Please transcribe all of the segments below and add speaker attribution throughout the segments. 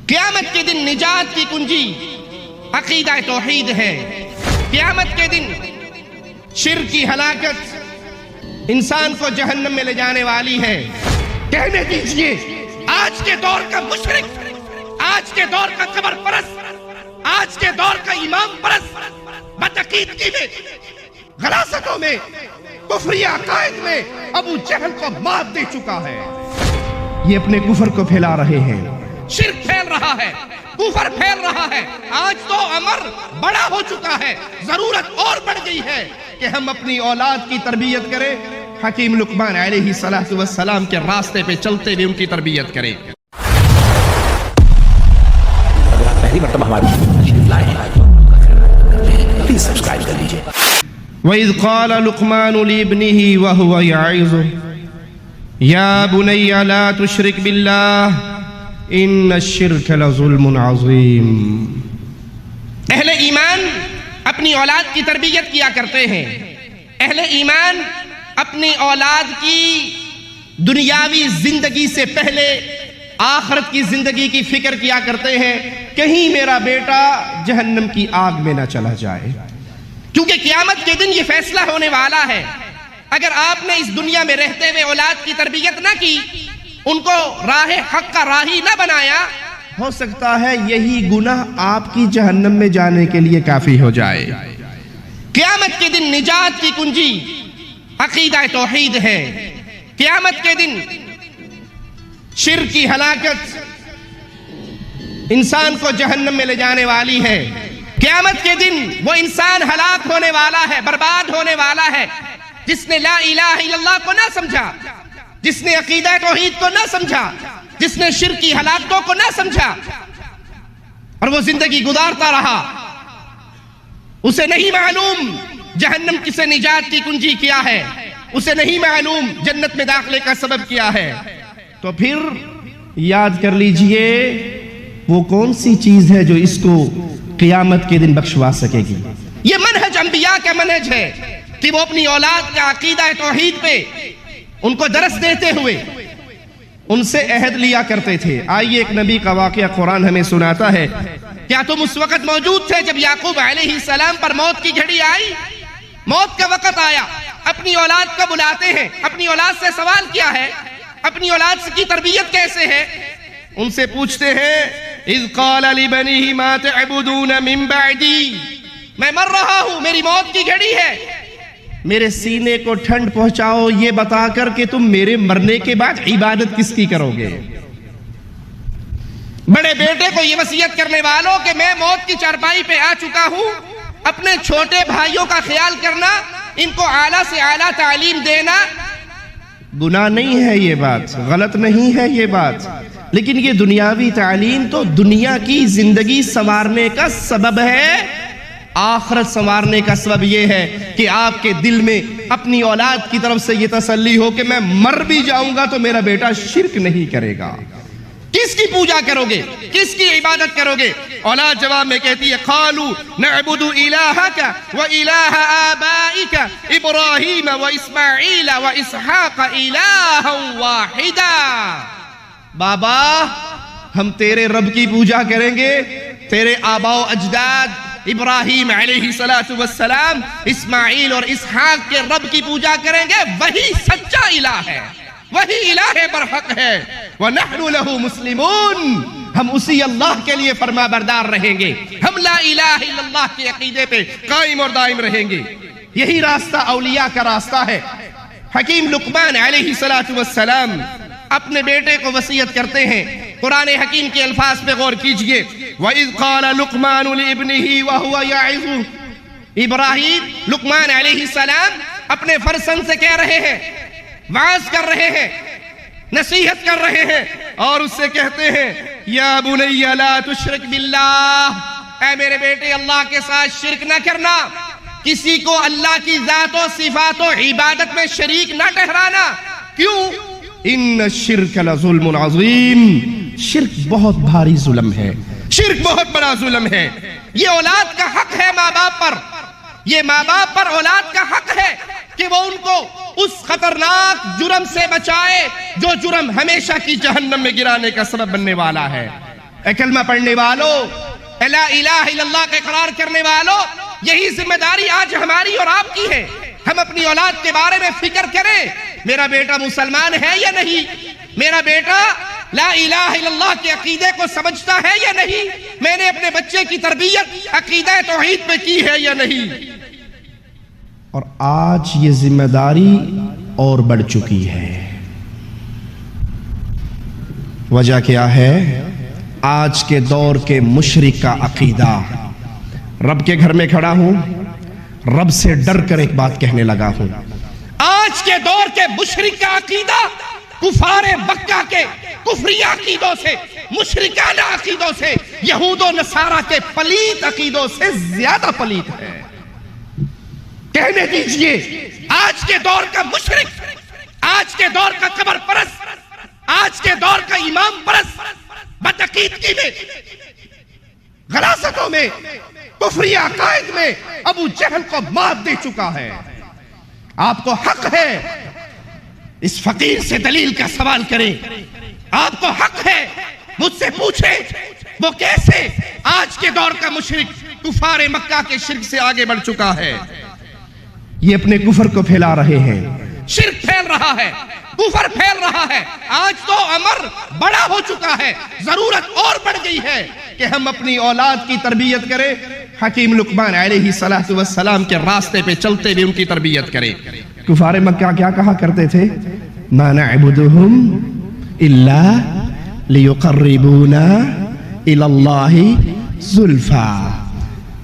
Speaker 1: قیامت کے دن نجات کی کنجی عقیدہ توحید ہے۔ قیامت کے دن شرک کی ہلاکت انسان کو جہنم میں لے جانے والی ہے۔ کہنے دیجئے آج کے دور کا مشرک، آج کے دور کا قبر پرست، آج کے دور کا امام پرست بدعقیدگی میں، غلاظتوں میں، کفری عقائد میں ابو جہل کو مات دے چکا ہے۔ یہ اپنے کفر کو پھیلا رہے ہیں، شرک پھیل رہا ہے، کفر پھیل رہا ہے۔ آج تو امر بڑا ہو چکا ہے، ضرورت اور بڑھ گئی ہے کہ ہم اپنی اولاد کی تربیت کریں، حکیم لقمان علیہ السلام کے راستے پہ چلتے ہوئے ان کی تربیت کریں۔
Speaker 2: اگر آپ پہلی مرتبہ ہماری تشریف لائے ہیں تو پلیز سبسکرائب کر لیجئے۔
Speaker 1: وَإِذْ قَالَ لُقْمَانُ لِابْنِهِ وَهُوَ يَعِظُهُ يَا بُنَيَّ لَا تُشْرِكْ بِاللَّهِ إِنَّ الشِّرْكَ لَظُلْمٌ عَظِيمٌ۔ اہل ایمان اپنی اولاد کی تربیت کیا کرتے ہیں۔ اہل ایمان اپنی اولاد کی دنیاوی زندگی سے پہلے آخرت کی زندگی کی فکر کیا کرتے ہیں، کہیں میرا بیٹا جہنم کی آگ میں نہ چلا جائے، کیونکہ قیامت کے دن یہ فیصلہ ہونے والا ہے۔ اگر آپ نے اس دنیا میں رہتے ہوئے اولاد کی تربیت نہ کی، ان کو راہ حق کا راہی نہ بنایا، ہو سکتا ہے یہی گناہ آپ کی جہنم میں جانے کے لیے کافی ہو جائے۔ قیامت کے دن نجات کی کنجی عقیدہ توحید ہے۔ قیامت کے دن شرک کی ہلاکت انسان کو جہنم میں لے جانے والی ہے۔ قیامت کے دن وہ انسان ہلاک ہونے والا ہے، برباد ہونے والا ہے، جس نے لا الہ الا اللہ کو نہ سمجھا، جس نے عقیدہ توحید کو نہ سمجھا، جس نے شرک کی ہلاکتوں کو نہ سمجھا، اور وہ زندگی گزارتا رہا۔ اسے نہیں معلوم جہنم کسے نجات کی کنجی کیا ہے، اسے نہیں معلوم جنت میں داخلے کا سبب کیا ہے، تو پھر یاد کر لیجئے وہ کون سی چیز ہے جو اس کو قیامت کے دن بخشوا سکے گی۔ یہ منہج انبیاء کا منہج ہے کہ وہ اپنی اولاد کا عقیدہ توحید پہ ان کو درس دیتے ہوئے ان سے عہد لیا کرتے تھے۔ آئیے ایک نبی کا واقعہ قرآن ہمیں سناتا ہے۔ کیا تم اس وقت موجود تھے جب یعقوب علیہ السلام پر موت کی گھڑی آئی؟ موت کا وقت آیا، اپنی اولاد کو بلاتے ہیں، اپنی اولاد سے سوال کیا ہے، اپنی اولاد کی تربیت کیسے ہے؟ ان سے پوچھتے ہیں اذ قال لبنیہ ما تعبدون من بعدی، میں مر رہا ہوں، میری موت کی گھڑی ہے، میرے سینے کو ٹھنڈ پہنچاؤ یہ بتا کر کہ تم میرے مرنے کے بعد عبادت کس کی کرو گے۔ بڑے بیٹے کو یہ وصیت کرنے والوں کہ میں موت کی چارپائی پہ آ چکا ہوں، اپنے چھوٹے بھائیوں کا خیال کرنا، ان کو اعلیٰ سے اعلیٰ تعلیم دینا، گناہ نہیں ہے یہ بات، غلط نہیں ہے یہ بات، لیکن یہ دنیاوی تعلیم تو دنیا کی زندگی سنوارنے کا سبب ہے۔ آخرت سنوارنے کا سبب یہ ہے کہ آپ کے دل میں اپنی اولاد کی طرف سے یہ تسلی ہو کہ میں مر بھی جاؤں گا تو میرا بیٹا شرک نہیں کرے گا۔ کس کی پوجا کرو گے، کس کی عبادت کرو گے؟ اولاد جواب میں کہتی ہے قالوا نعبد الہک و الہ آبائک ابراہیم و اسماعیل و اسحاق الہا واحدا۔ بابا ہم تیرے رب کی پوجا کریں گے، تیرے آباء و اجداد ابراہیم علیہ السلام، اسماعیل اور اسحاق کے رب کی پوجا کریں گے، وہی سچا الہ ہے، وہی الہ برحق ہے۔ وَنَحْنُ لَهُ مُسْلِمُونَ، ہم اسی اللہ کے لیے فرما بردار رہیں گے، ہم لا الہ الا اللہ کے عقیدے پہ قائم اور دائم رہیں گے۔ یہی راستہ اولیاء کا راستہ ہے۔ حکیم لقمان علیہ السلام اپنے بیٹے کو وصیت کرتے ہیں۔ قرآن حکیم کے الفاظ پہ غور کیجئے۔ وَإِذْ قَالَ لُقْمَانُ لِابْنِهِ وَهُوَ يَعِظُهُ، ابراہیم لقمان علیہ السلام اپنے فرزند سے کہہ رہے ہیں، وعظ کر رہے ہیں، نصیحت کر رہے ہیں، اور اس سے کہتے ہیں یا بنی لا تشرک باللہ، اے میرے بیٹے اللہ کے ساتھ شرک نہ کرنا، کسی کو اللہ کی ذات و صفات و عبادت میں شریک نہ ٹھہرانا۔ کیوں؟ ان الشرک لظلم عظیم، شرک بہت بھاری ظلم ہے، شرک بہت بڑا ظلم ہے۔ یہ اولاد کا حق ہے ماں باپ پر، یہ ماں باپ پر اولاد کا حق ہے کہ وہ ان کو اس خطرناک جرم سے بچائے جو جرم ہمیشہ کی جہنم میں گرانے کا سبب بننے والا ہے۔ اے کلمہ پڑھنے والوں، لا الہ الا اللہ کا اقرار کرنے والوں، یہی ذمہ داری آج ہماری اور آپ کی ہے۔ ہم اپنی اولاد کے بارے میں فکر کریں، میرا بیٹا مسلمان ہے یا نہیں، میرا بیٹا لا الہ الا اللہ کے عقیدے کو سمجھتا ہے یا نہیں، میں نے اپنے بچے کی تربیت عقیدہ توحید پہ کی ہے یا نہیں۔ اور آج یہ ذمہ داری اور بڑھ چکی ہے۔ وجہ کیا ہے؟ آج کے دور کے مشرک کا عقیدہ۔ رب کے گھر میں کھڑا ہوں، رب سے ڈر کر ایک بات کہنے لگا ہوں۔ آج کے دور کے مشرک کا عقیدہ کفار مکہ کے کفری عقیدوں سے، مشرکانہ عقیدوں سے، یہود و نصارہ کے پلیت عقیدوں سے زیادہ پلیت ہے۔ کہنے دیجئے، آج کے دور کا مشرک، آج کے دور کا قبر پرست، آج کے دور کا امام پرست بدعقیدگی میں، غلاظتوں میں، کفری عقائد میں ابو جہل کو مات دے چکا ہے۔ آپ کو حق ہے اس فقیر سے دلیل کا سوال کریں، آپ کو حق ہے مجھ سے پوچھیں وہ کیسے آج کے دور کا مشرک کفار مکہ کے شرک سے آگے بڑھ چکا ہے۔ یہ اپنے کفر کو پھیلا رہے ہیں، شرک پھیل رہا ہے، کفر پھیل رہا ہے۔ آج تو امر بڑا ہو چکا ہے، ضرورت اور بڑھ گئی ہے کہ ہم اپنی اولاد کی تربیت کریں، حکیم لقمان علیہ السلام کے راستے پہ چلتے ہوئے ان کی تربیت کریں۔ کفار مکہ کیا کہا کرتے تھے؟ ما نعبدہم الا لیقربونا الی اللہ زلفا۔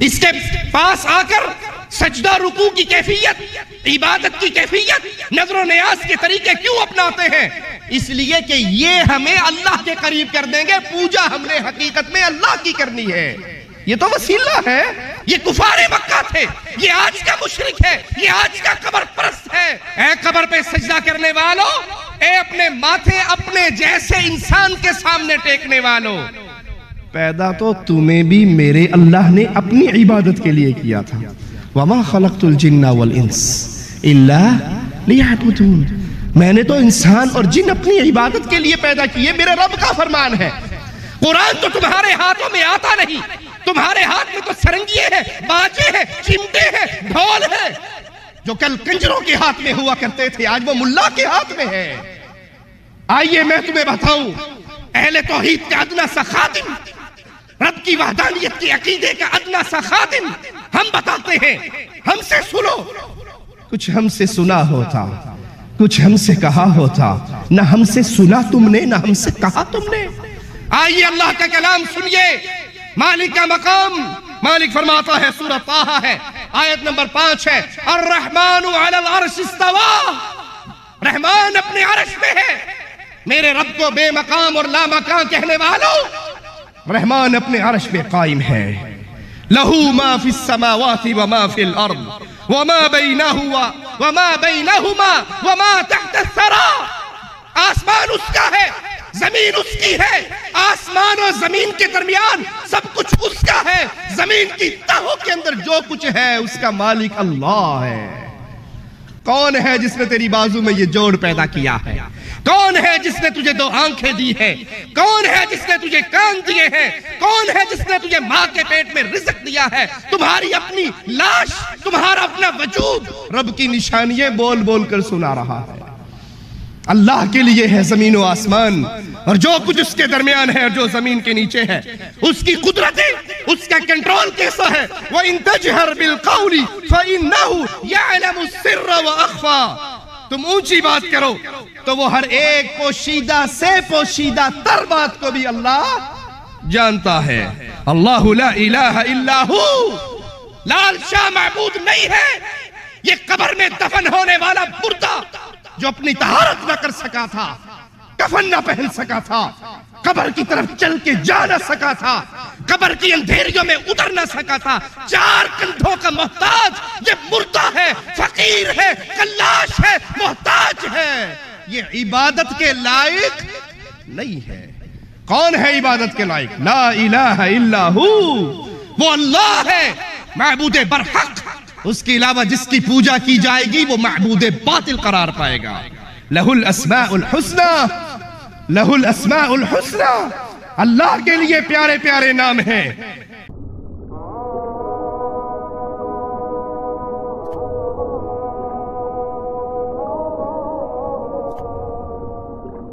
Speaker 1: اس کے پاس آ کر سجدہ رکوع کی کیفیت، عبادت کی کیفیت، نظر و نیاز کے طریقے کیوں اپناتے ہیں؟ اس لیے کہ یہ ہمیں اللہ کے قریب کر دیں گے، پوجا ہم نے حقیقت میں اللہ کی کرنی ہے۔ یہ تو وسیلہ ہے، یہ کفار مکہ تھے، یہ آج کا مشرک ہے، یہ آج کا قبر پرست ہے۔ اے قبر پہ سجدہ کرنے والوں، اے اپنے ماتھے اپنے جیسے انسان کے سامنے ٹیکنے والوں، پیدا تو تمہیں بھی میرے اللہ نے اپنی عبادت کے لیے کیا تھا۔ وَمَا خَلَقْتُ الْجِنَّ وَالْإِنسِ إِلَّا لِيَعْبُدُونِ، میں نے تو انسان اور جن اپنی عبادت کے لیے پیدا کیے، میرے رب کا فرمان ہے۔ قرآن تو تمہارے ہاتھوں میں آتا نہیں، تمہارے ہاتھ میں تو سرنگیے ہیں، باجے ہیں، چمٹے ہیں، ڈھول ہیں، جو کل کنجروں کے ہاتھ میں ہوا کرتے تھے آج وہ ملا کے ہاتھ میں ہے۔ آئیے میں تمہیں بتاؤں، اہل توحید کا ادنا سا خادم، رب کی وحدانیت کی عقیدے کا ادنا سا خادم ہم بتاتے ہیں، ہم سے سنو۔ کچھ ہم سے سنا ہوتا، کچھ ہم سے کہا ہوتا، نہ ہم سے سنا تم نے، نہ ہم سے کہا تم نے۔ آئیے اللہ کا کلام سنیے، مالک کا مقام۔ مالک فرماتا ہے، سورہ طٰہٰ ہے، آیت نمبر 5 ہے، الرحمن علی العرش استویٰ، رحمان اپنے عرش پہ ہے۔ میرے رب کو بے مقام اور لا مکان کہنے والوں، رحمان اپنے عرش پہ قائم ہے۔ لہو ما فی السماوات وما فی الارض وما بینہما وما تحت الثری، آسمان اس کا ہے، زمین اس کی ہے، آسمان اور زمین کے درمیان سب کچھ اس کا ہے، زمین کی تہوں کے اندر جو کچھ ہے اس کا مالک اللہ ہے۔ کون ہے جس نے تیری بازو میں یہ جوڑ پیدا کیا ہے؟ کون ہے جس نے تجھے 2 آنکھیں دی ہے؟ کون ہے جس نے تجھے کان دیے ہیں؟ کون ہے جس نے تجھے ماں کے پیٹ میں رزق دیا ہے؟ تمہاری اپنی لاش، تمہارا اپنا وجود رب کی نشانیاں بول بول کر سنا رہا ہے۔ اللہ کے لیے ہے زمین و آسمان اور جو کچھ اس کے درمیان ہے اور جو زمین کے نیچے ہے، اس کی قدرتیں، اس کا کنٹرول کیسا ہے؟ وَإِن تَجْهَرْ بِالْقَوْلِ فَإِنَّهُ يَعْلَمُ السِّرَّ وَأَخْفَى، تم اونچی بات کرو تو وہ ہر ایک پوشیدہ سے پوشیدہ تر بات کو بھی اللہ جانتا ہے۔ اللہ لا الہ الا ہو، لال شاہ معبود نہیں ہے، یہ قبر میں دفن ہونے والا مردہ جو اپنی طہارت نہ کر سکا تھا، کفن نہ پہن سکا تھا، قبر کی طرف چل کے جا نہ سکا تھا، قبر کی اندھیریوں میں اتر نہ سکا تھا، 4 کندھوں کا محتاج یہ مردہ ہے، فقیر ہے، کلاش ہے، محتاج ہے، یہ عبادت کے لائق نہیں ہے۔ کون ہے عبادت کے لائق؟ لا الہ الا ہو، وہ اللہ ہے، معبود برحق، اس کے علاوہ جس کی پوجا کی جائے گی وہ معبود باطل قرار پائے گا۔ لہ الاسماء الحسنى، لہ الاسماء الحسنى، اللہ کے لیے پیارے پیارے نام ہیں.